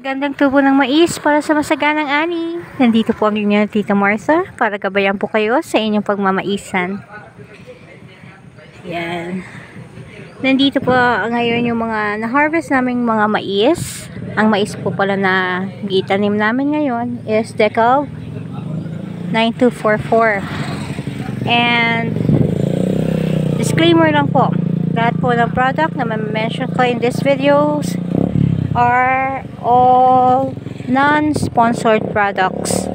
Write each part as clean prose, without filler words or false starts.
Gandang tubo ng mais para sa masaganang ani. Nandito po ang inyong Tita Martha para gabayan po kayo sa inyong pagmamaisan. Yan. Nandito po ngayon yung mga na-harvest naming mga mais. Ang mais po pala na gitanim namin ngayon is Decal 9244. And disclaimer lang po, lahat po ng product na ma-mention ko in this videos are all non-sponsored products.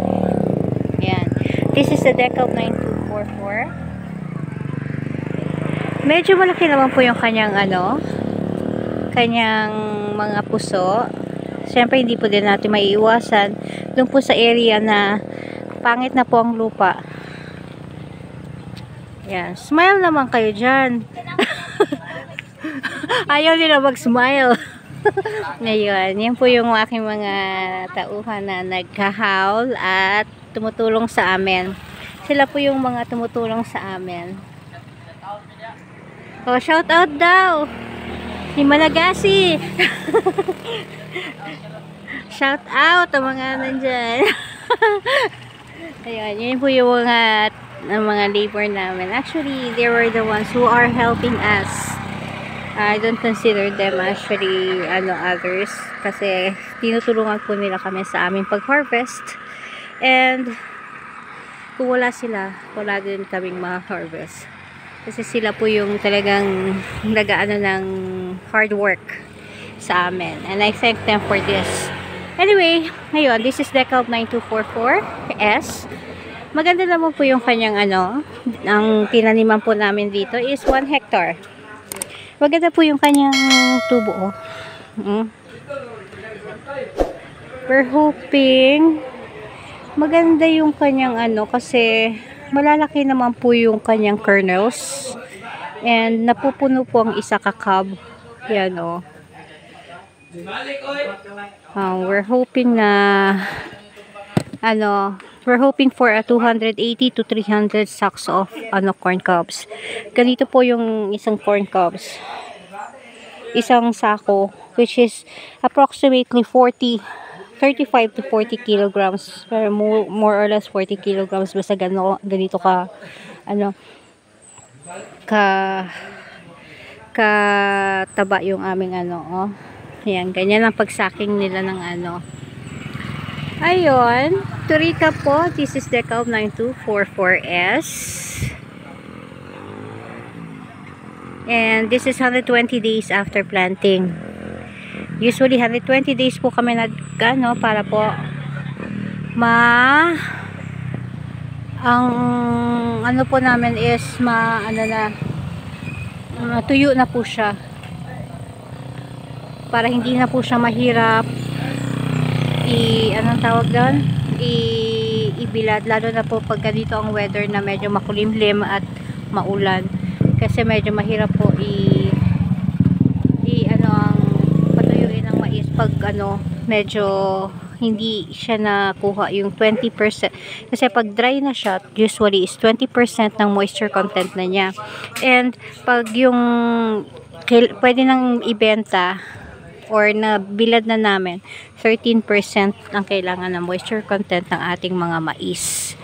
Yan. This is the Decal 9244. Medyo malaki naman po yung kanyang kanyang mga puso. Siyempre hindi po din natin maiiwasan doon po sa area na pangit na po ang lupa. Yan. Smile naman kayo dyan. Ayaw nila mag-smile. Ngayon, yan po yung aking mga tauhan na naghahawl at tumutulong sa amin. Sila po yung mga tumutulong sa amin. Oh, shout out daw! Si Malagasy! Shout out ang mga nandyan. Ayun, yun po yung mga labor namin. Actually, they were the ones who are helping us. I don't consider them actually others kasi tinutulungan po nila kami sa aming pag-harvest, and kung wala sila, wala din kaming ma-harvest kasi sila po yung talagang nag-aano ng hard work sa amin, and I thank them for this. Anyway, ngayon, this is Decal 9244S. Maganda naman po yung kanyang ang tinaniman po namin dito is 1 hectare. Maganda po yung kanyang tubo. We're hoping maganda yung kanyang kasi malalaki naman po yung kanyang kernels. And napupuno po ang isa kakab. Yan we're hoping na we're hoping for a 280 to 300 sacks of corn cobs. Ganito po yung isang corn cobs. Isang sako, which is approximately 35 to 40 kilograms. Pero more or less 40 kilograms. Basta ganito ka taba yung aming Ayan, ganyan ang pagsaking nila ng Ayun, to recap po, this is Decal 9244S. And this is 120 days after planting. Usually 120 days po kami para po ang po namin is tuyo na po siya. Para hindi na po siya mahirap anong tawag doon? Ibilad, lalo na po pag ganito ang weather na medyo makulimlim at maulan, kasi medyo mahirap po ang patuyuin ng mais pag medyo hindi siya nakuha yung 20%, kasi pag dry na siya usually is 20% ng moisture content na niya, and pag yung pwede nang ibenta or na bilad na namin, 13% ang kailangan ng moisture content ng ating mga mais.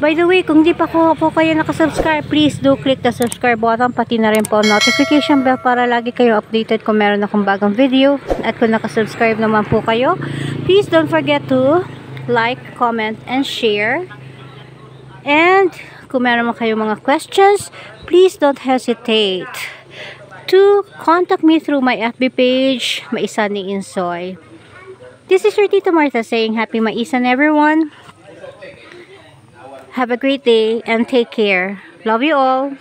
By the way, kung di pa po kayo nakasubscribe, please do click the subscribe button, pati na rin po notification bell para lagi kayo updated kung meron akong bagong video. At kung nakasubscribe naman po kayo, please don't forget to like, comment, and share. And kung meron mo kayong mga questions, please don't hesitate to contact me through my FB page, Maisan ni Insoy. This is your Tita Martha saying happy Maisan everyone. Have a great day and take care. Love you all.